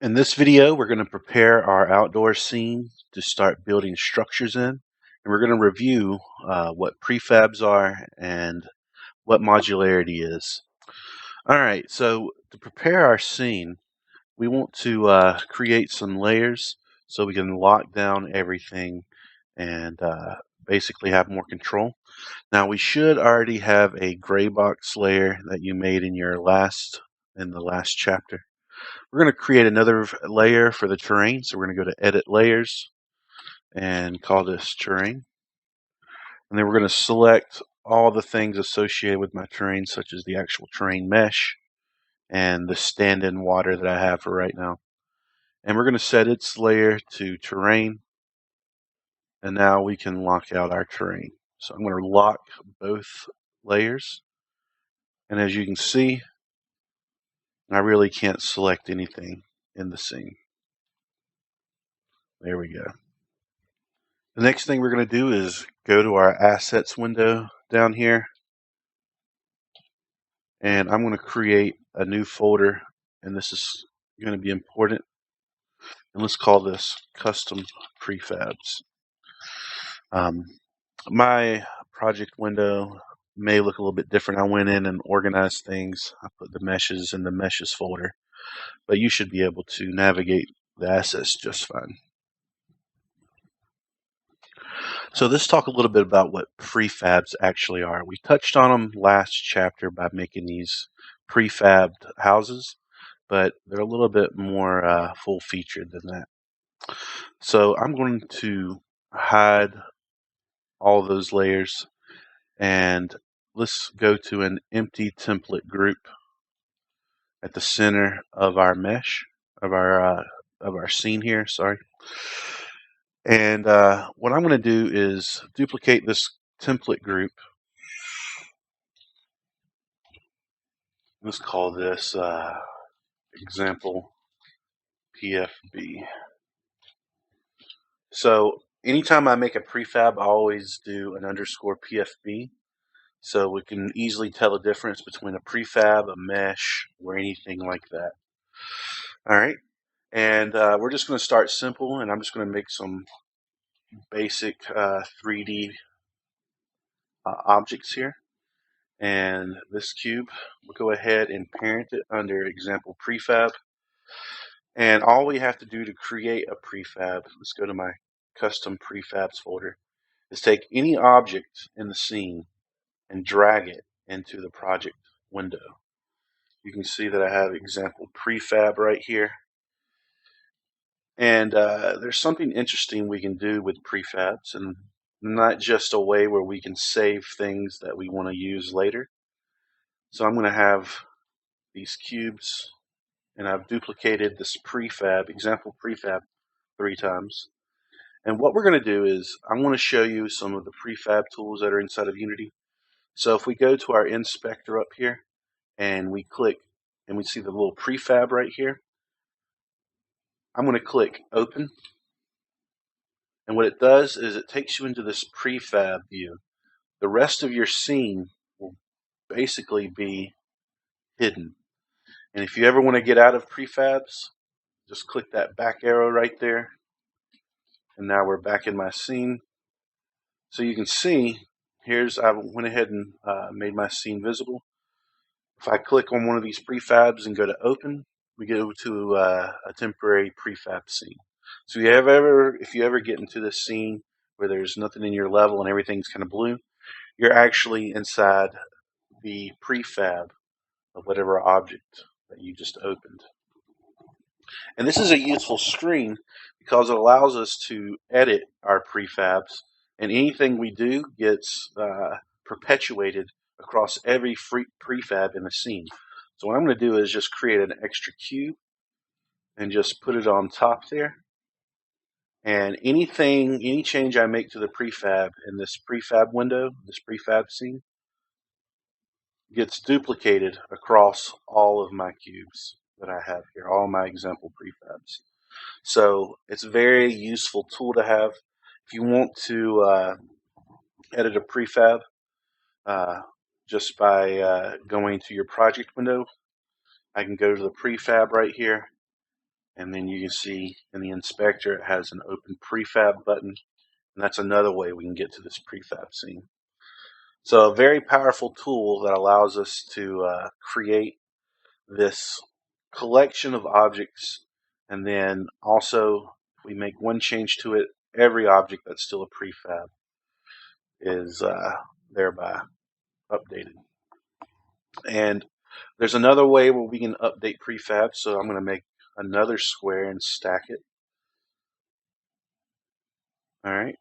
In this video, we're going to prepare our outdoor scene to start building structures in, and we're going to review what prefabs are and what modularity is. All right, so to prepare our scene, we want to create some layers so we can lock down everything and basically have more control. Now, we should already have a gray box layer that you made in the last chapter. We're going to create another layer for the terrain. So we're going to go to Edit Layers and call this Terrain. And then we're going to select all the things associated with my terrain, such as the actual terrain mesh and the stand-in water that I have for right now. And we're going to set its layer to Terrain. And now we can lock out our terrain. So I'm going to lock both layers. And as you can see, I really can't select anything in the scene. There we go. The next thing we're going to do is go to our assets window down here, and I'm going to create a new folder, and this is going to be important, and let's call this custom prefabs. My project window may look a little bit different. I went in and organized things. I put the meshes in the meshes folder, but you should be able to navigate the assets just fine. So let's talk a little bit about what prefabs actually are. We touched on them last chapter by making these prefabbed houses, but they're a little bit more full-featured than that. So I'm going to hide all those layers, and let's go to an empty template group at the center of our mesh, of our scene here, sorry. And what I'm going to do is duplicate this template group. Let's call this example PFB. So anytime I make a prefab, I always do an underscore PFB. So we can easily tell the difference between a prefab, a mesh, or anything like that. All right. And we're just going to start simple, and I'm just going to make some basic 3D objects here. And this cube, we'll go ahead and parent it under example prefab. And all we have to do to create a prefab, let's go to my custom prefabs folder, is take any object in the scene and drag it into the project window. You can see that I have example prefab right here. And there's something interesting we can do with prefabs, and not just a way where we can save things that we want to use later. So I'm going to have these cubes, and I've duplicated this prefab, example prefab, 3 times. And what we're going to do is I'm going to show you some of the prefab tools that are inside of Unity. So if we go to our inspector up here and we click and we see the little prefab right here, I'm going to click open. And what it does is it takes you into this prefab view. The rest of your scene will basically be hidden. And if you ever want to get out of prefabs, just click that back arrow right there. And now we're back in my scene. So you can see, I went ahead and made my scene visible. If I click on one of these prefabs and go to open, we go to a temporary prefab scene. So if you ever get into this scene where there's nothing in your level and everything's kind of blue, you're actually inside the prefab of whatever object that you just opened. And this is a useful screen because it allows us to edit our prefabs, and anything we do gets perpetuated across every prefab in the scene. So what I'm going to do is just create an extra cube and just put it on top there. And any change I make to the prefab in this prefab window, this prefab scene, gets duplicated across all of my cubes that I have here, all my example prefabs. So it's a very useful tool to have. If you want to edit a prefab just by going to your project window, I can go to the prefab right here, And then you can see in the inspector it has an open prefab button. And that's another way we can get to this prefab scene. So a very powerful tool that allows us to create this collection of objects, and then also if we make one change to it, every object that's still a prefab is thereby updated. And there's another way where we can update prefab. So I'm going to make another square and stack it. All right.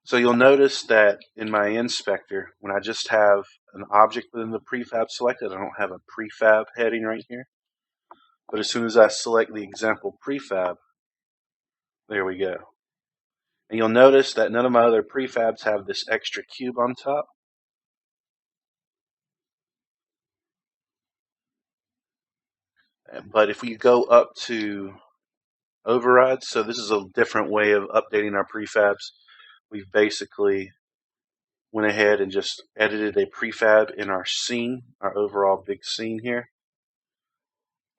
So you'll notice that in my inspector, when I just have an object within the prefab selected, I don't have a prefab heading right here. But as soon as I select the example prefab, there we go. And you'll notice that none of my other prefabs have this extra cube on top. But if we go up to overrides, so this is a different way of updating our prefabs. We've basically went ahead and just edited a prefab in our scene, our overall big scene here.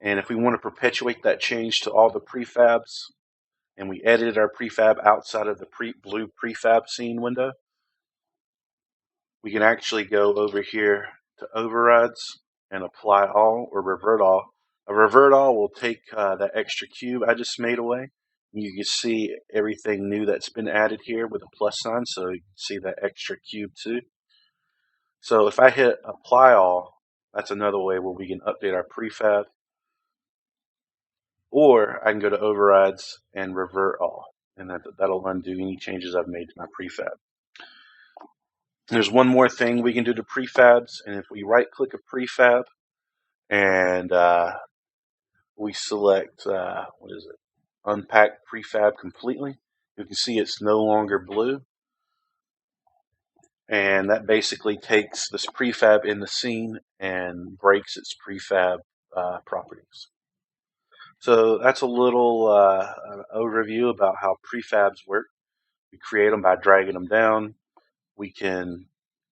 And if we want to perpetuate that change to all the prefabs, and we edited our prefab outside of the blue prefab scene window, we can actually go over here to overrides and apply all or revert all. A revert all will take that extra cube I just made away. You can see everything new that's been added here with a plus sign, so you can see that extra cube too. So if I hit apply all, that's another way where we can update our prefab. Or I can go to overrides and revert all, and that'll undo any changes I've made to my prefab. There's one more thing we can do to prefabs, and if we right click a prefab and we select, what is it, unpacked prefab completely, you can see it's no longer blue. And that basically takes this prefab in the scene and breaks its prefab properties. So that's a little overview about how prefabs work. We create them by dragging them down. We can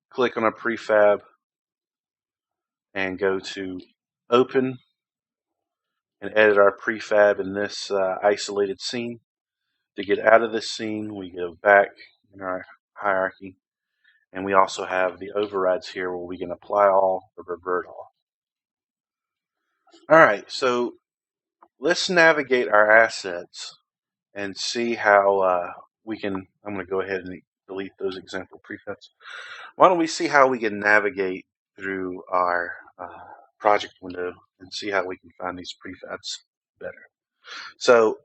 click on a prefab and go to open and edit our prefab in this isolated scene. To get out of this scene, we go back in our hierarchy, and we also have the overrides here where we can apply all or revert all. All right, so let's navigate our assets and see how we can. I'm going to go ahead and delete those example prefabs. Why don't we see how we can navigate through our project window and see how we can find these prefabs better. So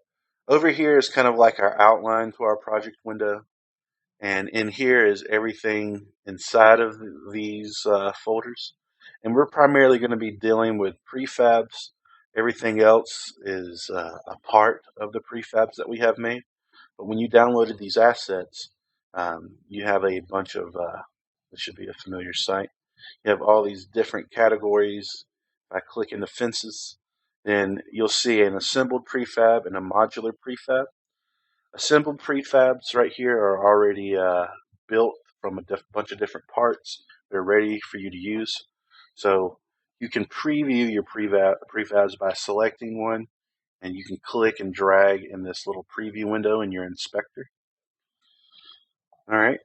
over here is kind of like our outline to our project window. And in here is everything inside of these folders. And we're primarily going to be dealing with prefabs. Everything else is a part of the prefabs that we have made. But when you downloaded these assets, you have a bunch of, this should be a familiar site. You have all these different categories. If I click into fences, then you'll see an assembled prefab and a modular prefab. Assembled prefabs right here are already built from a bunch of different parts. They're ready for you to use. So you can preview your prefabs by selecting one, and you can click and drag in this little preview window in your inspector. All right.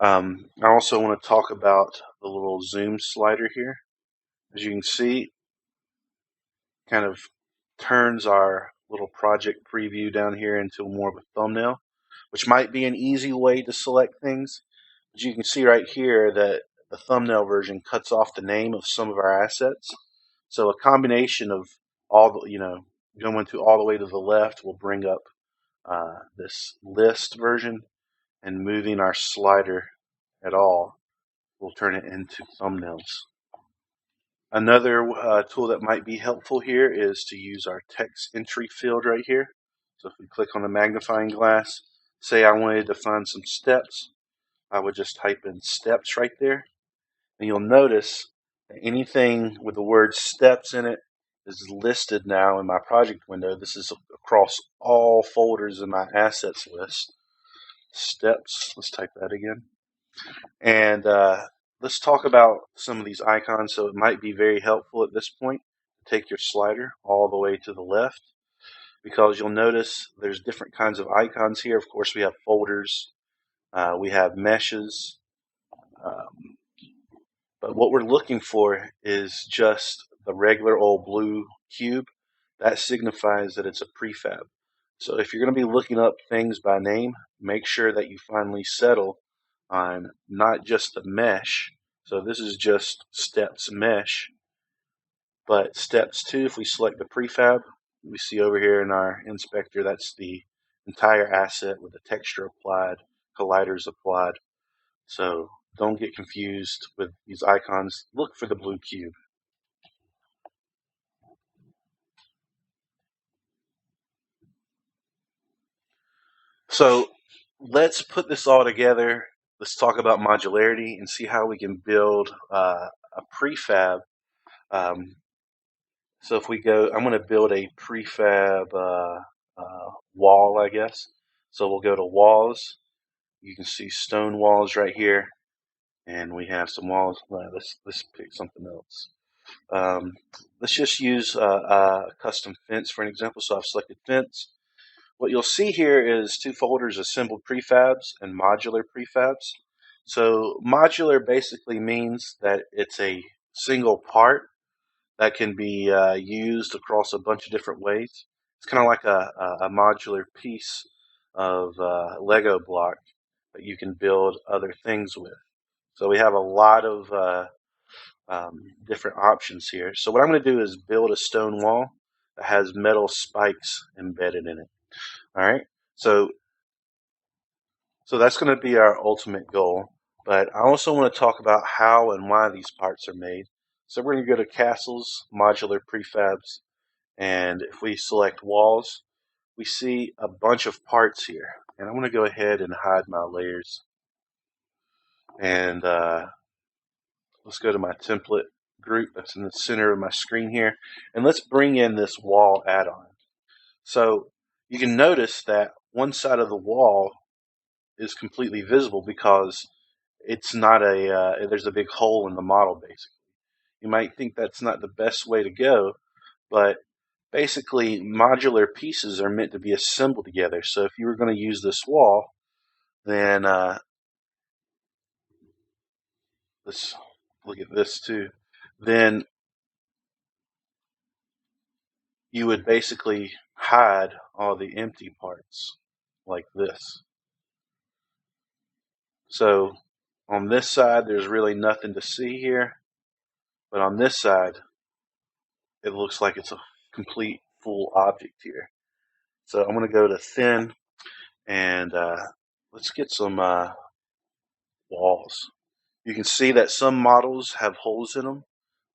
I also want to talk about the little zoom slider here. As you can see, kind of turns our little project preview down here into more of a thumbnail, which might be an easy way to select things. But you can see right here that the thumbnail version cuts off the name of some of our assets. So a combination of all the, going to all the way to the left will bring up this list version, and moving our slider at all will turn it into thumbnails. Another tool that might be helpful here is to use our text entry field right here. So if we click on the magnifying glass, say I wanted to find some steps, I would just type in steps right there. And you'll notice that anything with the word steps in it is listed now in my project window. This is across all folders in my assets list. Steps, let's type that again. And let's talk about some of these icons. So it might be very helpful at this point to take your slider all the way to the left. because you'll notice there's different kinds of icons here. Of course, we have folders, we have meshes, um, but what we're looking for is just the regular old blue cube. That signifies that it's a prefab. So if you're going to be looking up things by name, make sure that you finally settle on not just the mesh. So this is just steps mesh, but steps 2, if we select the prefab, we see over here in our inspector, that's the entire asset with the texture applied, colliders applied. So don't get confused with these icons. Look for the blue cube. So let's put this all together. Let's talk about modularity and see how we can build a prefab. Um, so if we go, I'm going to build a prefab wall, I guess. So we'll go to walls. You can see stone walls right here, and we have some walls. Let's pick something else. Let's just use a custom fence for an example. So I've selected fence. What you'll see here is 2 folders: assembled prefabs and modular prefabs. So modular basically means that it's a single part that can be used across a bunch of different ways. It's kind of like a modular piece of Lego block that you can build other things with. So we have a lot of different options here. So what I'm going to do is build a stone wall that has metal spikes embedded in it. All right. So that's going to be our ultimate goal. But I also want to talk about how and why these parts are made. So we're going to go to Castles, Modular Prefabs, and if we select Walls, we see a bunch of parts here. And I'm going to go ahead and hide my layers. And let's go to my template group that's in the center of my screen here. And let's bring in this wall add-on. So you can notice that one side of the wall is completely visible because it's not there's a big hole in the model, basically. You might think that's not the best way to go, but basically modular pieces are meant to be assembled together. So if you were going to use this wall, then let's look at this too, then you would basically hide all the empty parts like this. So on this side, there's really nothing to see here, but on this side, it looks like it's a complete full object here. So I'm going to go to thin, and let's get some walls. You can see that some models have holes in them.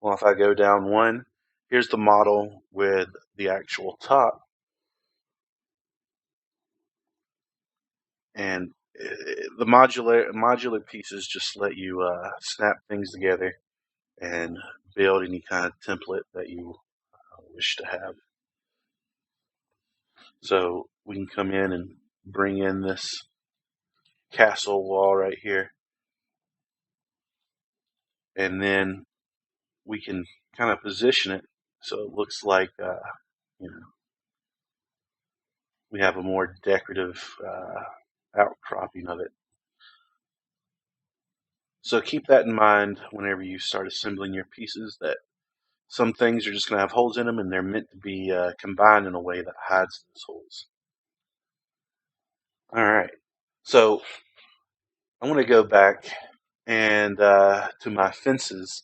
Well, if I go down one, here's the model with the actual top. And the modular pieces just let you snap things together and build any kind of template that you wish to have. So we can come in and bring in this castle wall right here, and then we can kind of position it so it looks like you know, we have a more decorative outcropping of it. So keep that in mind whenever you start assembling your pieces, that some things are just going to have holes in them, and they're meant to be combined in a way that hides those holes. All right, so I'm going to go back and to my fences,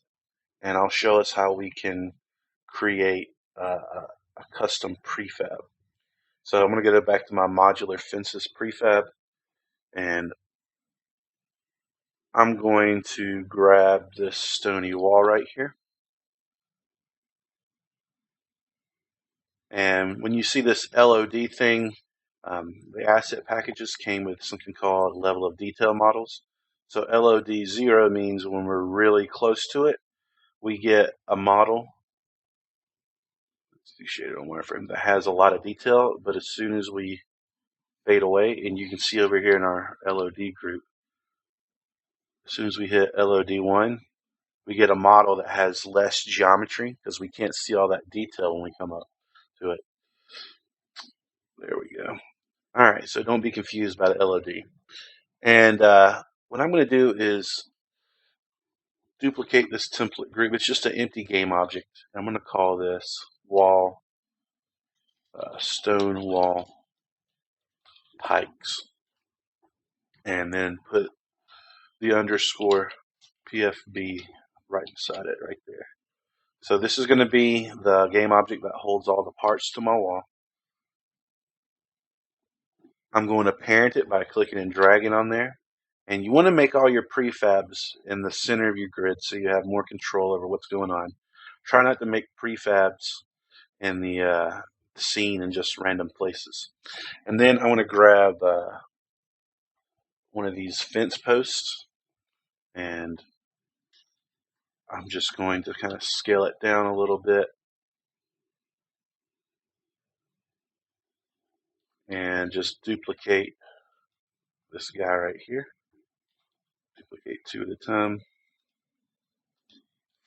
and I'll show us how we can create a custom prefab. So I'm going to go back to my modular fences prefab, and I'm going to grab this stony wall right here. And when you see this LOD thing, the asset packages came with something called level of detail models. So LOD 0 means when we're really close to it, we get a model, let's do shaded on wireframe, that has a lot of detail, but as soon as we fade away, and you can see over here in our LOD group, as soon as we hit LOD 1, we get a model that has less geometry because we can't see all that detail when we come up to it. Alright, so don't be confused by the LOD. And what I'm going to do is duplicate this template group. It's just an empty game object. I'm going to call this wall, stone wall pikes, and then put the underscore PFB right beside it, right there. So this is going to be the game object that holds all the parts to my wall. I'm going to parent it by clicking and dragging on there. And you want to make all your prefabs in the center of your grid so you have more control over what's going on. Try not to make prefabs in the scene in just random places. And then I want to grab one of these fence posts, and I'm just going to kind of scale it down a little bit and just duplicate this guy right here. Duplicate 2 at a time,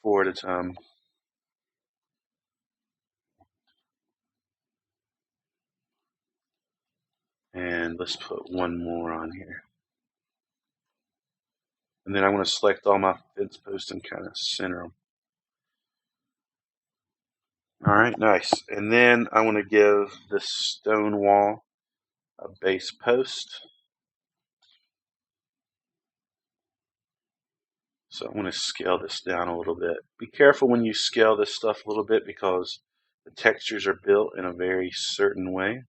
4 at a time. And let's put one more on here. And then I'm going to select all my fence posts and kind of center them. Alright, nice. And then I want to give this stone wall a base post. So I'm going to scale this down a little bit. Be careful when you scale this stuff a little bit because the textures are built in a very certain way.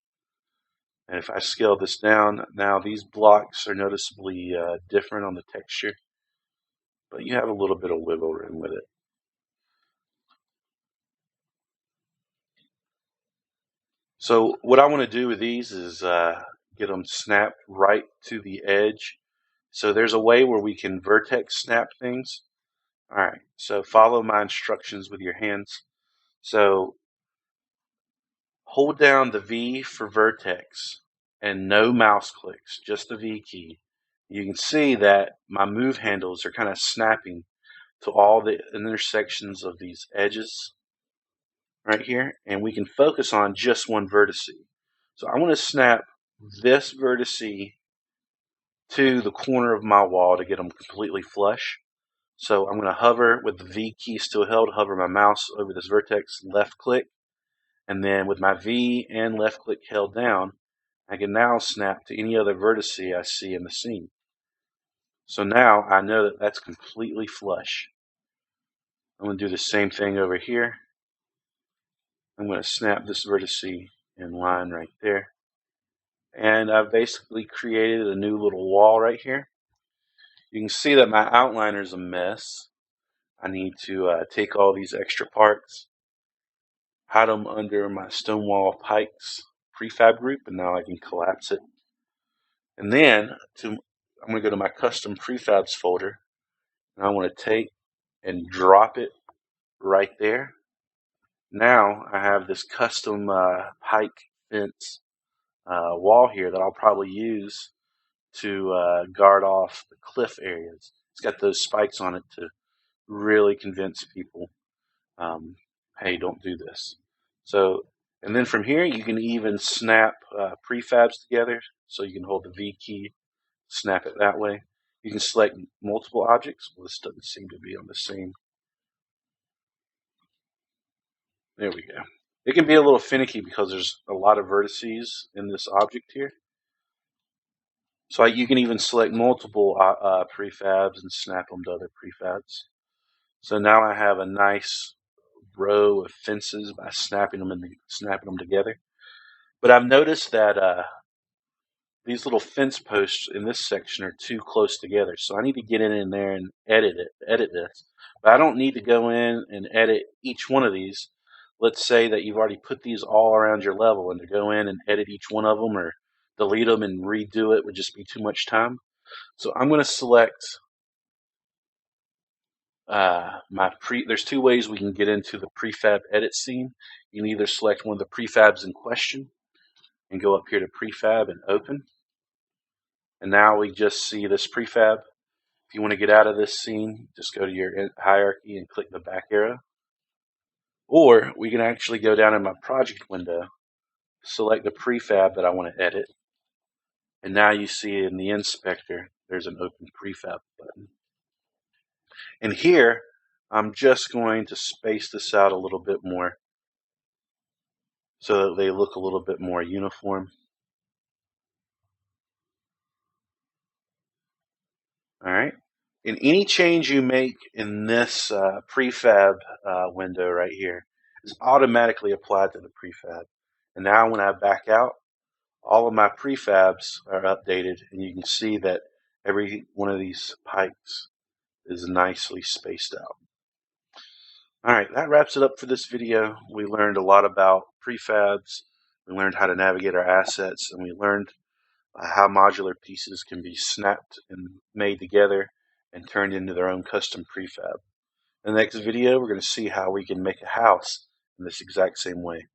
And if I scale this down, now these blocks are noticeably different on the texture, but you have a little bit of wiggle room with it. So what I want to do with these is get them snapped right to the edge. So there's a way where we can vertex snap things. All right, so follow my instructions with your hands. So hold down the V for vertex and no mouse clicks, just the V key. You can see that my move handles are kind of snapping to all the intersections of these edges right here, and we can focus on just one vertex. So I want to snap this vertex to the corner of my wall to get them completely flush. So I'm going to hover with the V key still held, hover my mouse over this vertex, left click, and then with my V and left click held down, I can now snap to any other vertex I see in the scene. So now I know that that's completely flush. I'm going to do the same thing over here. I'm going to snap this vertex in line right there. And I've basically created a new little wall right here. You can see that my outliner is a mess. I need to take all these extra parts, hide them under my Stonewall Pikes prefab group, and now I can collapse it. And then I'm going to go to my custom prefabs folder, and I want to take and drop it right there. Now I have this custom pike fence wall here that I'll probably use to guard off the cliff areas. It's got those spikes on it to really convince people, hey, don't do this. So, and then from here you can even snap prefabs together. So you can hold the V key, snap it that way. You can select multiple objects. Well, this doesn't seem to be on the same. There we go. It can be a little finicky because there's a lot of vertices in this object here. So you can even select multiple prefabs and snap them to other prefabs. So now I have a nice row of fences by snapping them together. But I've noticed that these little fence posts in this section are too close together. So I need to get in there and edit this. But I don't need to go in and edit each one of these. Let's say that you've already put these all around your level, and to go in and edit each one of them or delete them and redo it would just be too much time. So I'm going to select there's two ways we can get into the prefab edit scene. You can either select one of the prefabs in question and go up here to prefab and open. And now we just see this prefab. If you want to get out of this scene, just go to your hierarchy and click the back arrow. Or we can actually go down in my project window, select the prefab that I want to edit, And now you see in the inspector, there's an open prefab button. And here, I'm just going to space this out a little bit more so that they look a little bit more uniform. All right. And any change you make in this prefab window right here is automatically applied to the prefab. And now when I back out, all of my prefabs are updated, and you can see that every one of these pipes is nicely spaced out. All right, that wraps it up for this video. We learned a lot about prefabs. We learned how to navigate our assets, and we learned how modular pieces can be snapped and made together and turned into their own custom prefab. In the next video, we're going to see how we can make a house in this exact same way.